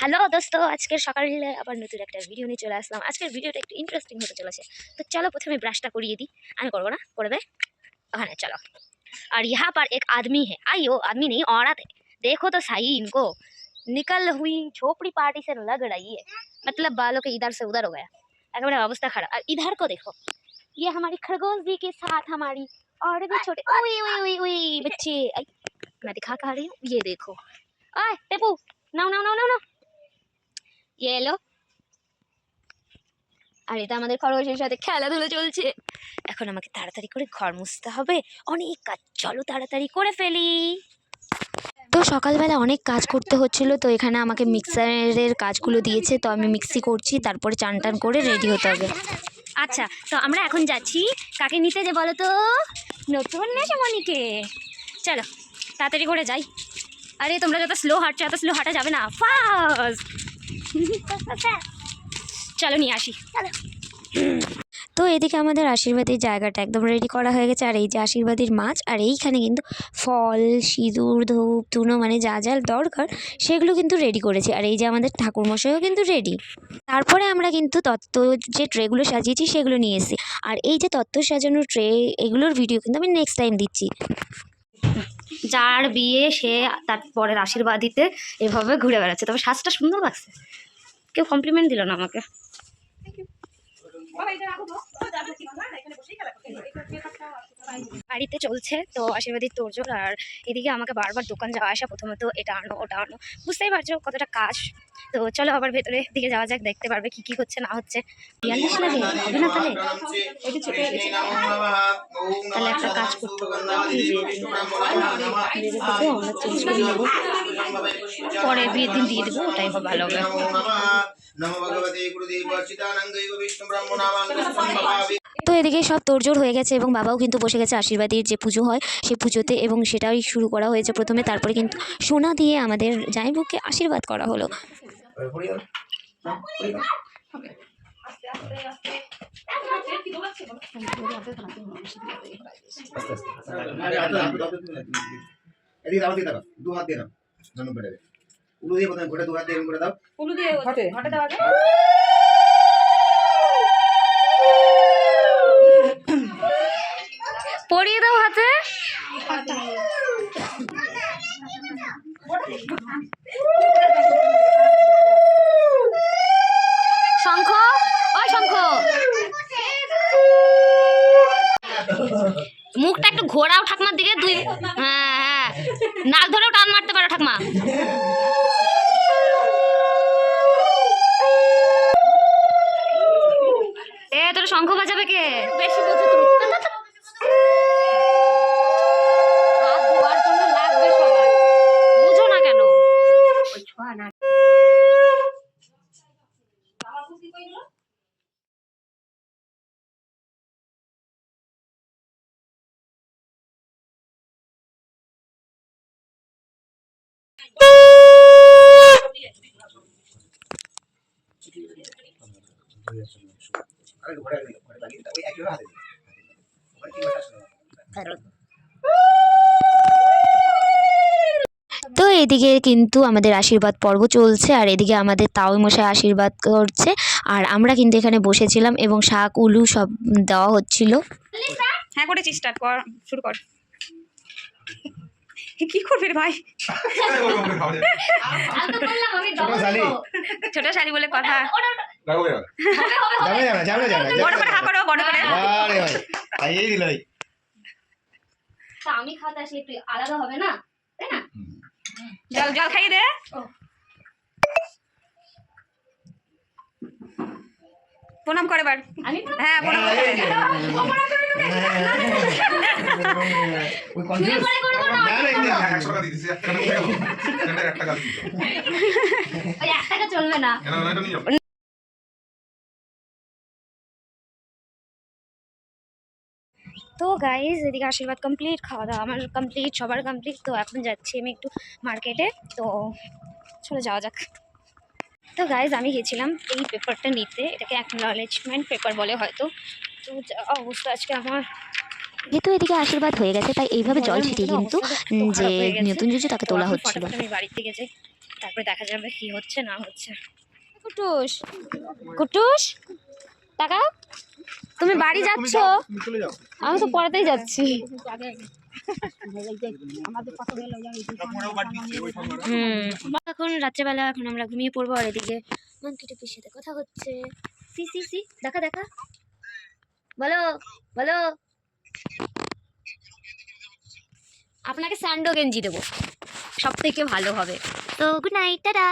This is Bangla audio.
হ্যালো দোস্ত, আজকের সকালে আবার নতুন একটা ভিডিও নিয়ে চলে আসলাম। আজকের ভিডিওটা একটু ইন্টারেস্টিং হতে চলেছে। তো চলো প্রথমে ব্রাশটা করিয়ে দিই। আমি করবো না, করে दे। हाँ चलो। और यहाँ पर एक आदमी है, आइयो आदमी नहीं औरत है। देखो तो सही इनको, निकल हुई झोपड़ी पार्टी से लग रही है। मतलब बालों के इधर से उधर हो गया, अगर अवस्था खराब। और इधर को देखो, ये हमारी खरगोश जी के साथ हमारी और भी छोटे उई उई उई उई बच्चे। मैं दिखा खा रही हूँ, ये देखो। आए टेपू, now now now now now, ये लो। আর এটা আমাদের খরগোশের সাথে খেলাধুলা চলছে। এখন আমাকে তাড়াতাড়ি করে ঘর মুছতে হবে, অনেক কাজ। চলো তাড়াতাড়ি করে ফেলি। তো সকালবেলা অনেক কাজ করতে হচ্ছিল, তো এখানে আমাকে মিক্সারের কাজগুলো দিয়েছে, তো আমি মিক্সি করছি, তারপরে চান টান করে রেডি হতে হবে। আচ্ছা, তো আমরা এখন যাচ্ছি কাকে নিতে, যে বলো তো? নতুন নেশামণিকে। চলো তাড়াতাড়ি করে যাই। আরে তোমরা যত স্লো হাঁটছো এত স্লো হাঁটা যাবে না, ফাস্ট। চলো নিয়ে আসি। তো এদিকে আমাদের আশীর্বাদের জায়গাটা একদম রেডি করা হয়ে গেছে। আর এই যে আশীর্বাদের মাছ, আর এইখানে কিন্তু ফল, সিঁদুর, ধূপ ধুনো, মানে যা যা দরকার সেগুলো কিন্তু রেডি করেছি। আর এই যে আমাদের ঠাকুরমশাইও কিন্তু রেডি। তারপরে আমরা কিন্তু তত্ত্ব যে ট্রেগুলো সাজিয়েছি সেগুলো নিয়ে এসেছি। আর এই যে তত্ত্ব সাজানোর ট্রে, এগুলোর ভিডিও কিন্তু আমি নেক্সট টাইম দিচ্ছি। যার বিয়ে সে তার পরের আশীর্বাদ দিতে এভাবে ঘুরে বেড়াচ্ছে, তবে সাজটা সুন্দর লাগছে। কেউ কমপ্লিমেন্ট দিল না আমাকে। বাড়িতে চলছে তো আশীর্বাদী তোড়জোড়। আর এদিকে আমাকে বারবার দোকান যাওয়া আসা, প্রথমত এটা আনো ওটা আনো, বুঝতেই পারছো কতটা কাজ। তো চলো আবার ভেতরে দিকে যাওয়া যাক, দেখতে পারবে কি কি হচ্ছে না হচ্ছে। 42 লাগে হবে না তাহলে? তাহলে একটা কাজ করতে হবে, আমরা চেঞ্জ করে নেবো, পরে বিয়ের দিন দিয়ে দেবো, ওটাই ভালো হবে। তো এদিকে সব তোড়জোড় হয়ে গেছে এবং বাবাও কিন্তু বসে গেছে আশীর্বাদের যে পুজো হয় সেই পুজোতে, এবং সেটাই শুরু করা হয়েছে প্রথমে। তারপরে কিন্তু সোনা দিয়ে আমাদের জামাইবাবুকে আশীর্বাদ করা হলো। পরিয়ে দাও হাতে। শঙ্খ, ওই শঙ্খ, মুখটা একটু ঘোরাও ঠাকমার দিকে। দুই, হ্যাঁ হ্যাঁ, নাক ধরেও টান মারতে পারো ঠাকমা। এ তোর শঙ্খ বাজাবে কে? বেশি বোঝো তুমি। হাত ধোয়ার জন্য লাগবে সবার, বুঝো না কেন? ওই ছোঁয়া না। তো এদিকে কিন্তু আমাদের আশীর্বাদ পর্ব চলছে, আর এদিকে আমাদের তাওই মশাই আশীর্বাদ করছে, আর আমরা কিন্তু এখানে বসেছিলাম এবং শাক উলু সব দেওয়া হচ্ছিল। হ্যাঁ করেছি, স্টার্ট কর, শুরু কর। কি করবি রে ভাই? ছোট শাড়ি বলে কথা। বড় করে হা করো, বড় করে। আমি খাতে আসলে একটু আলাদা হবে না, তাই না? জল জল খাইয়ে দে। প্রণাম করে বার। হ্যাঁ প্রণাম করে। চলবে না। তো গাইজ এদিকে আশীর্বাদ কমপ্লিট, খাওয়া দাওয়া আমার কমপ্লিট, সবার কমপ্লিট। তো এখন যাচ্ছি আমি একটু মার্কেটে, তো চলে যাওয়া যাক। তো গাইজ আমি গেছিলাম এই পেপারটা নিতে, এটাকে অ্যাকনলেজমেন্ট পেপার বলে হয়তো। তো অবস্থা আজকে আমার, যেহেতু এদিকে আশীর্বাদ হয়ে গেছে তাই এইভাবে জল ছিটিয়ে কিন্তু যে নতুন জুজু তাকে তোলা হচ্ছিল। আমি বাড়ির থেকে যাই, তারপরে দেখা যাবে কি হচ্ছে না হচ্ছে। কুটুস কুটুস তাকাও, তুমি বাড়ি যাচ্ছ? আমি তো পড়াতেই যাচ্ছি। এখন রাত্রেবেলা, এখন আমরা ঘুমিয়ে পড়বো। আর এদিকে মাংকি টুপির সাথে কথা হচ্ছে। সি সি সি, দেখা দেখা, বলো বলো। আপনাকে স্যান্ডো গেঞ্জি দেবো, সব থেকে ভালো হবে। তো গুড নাইট, টাটা।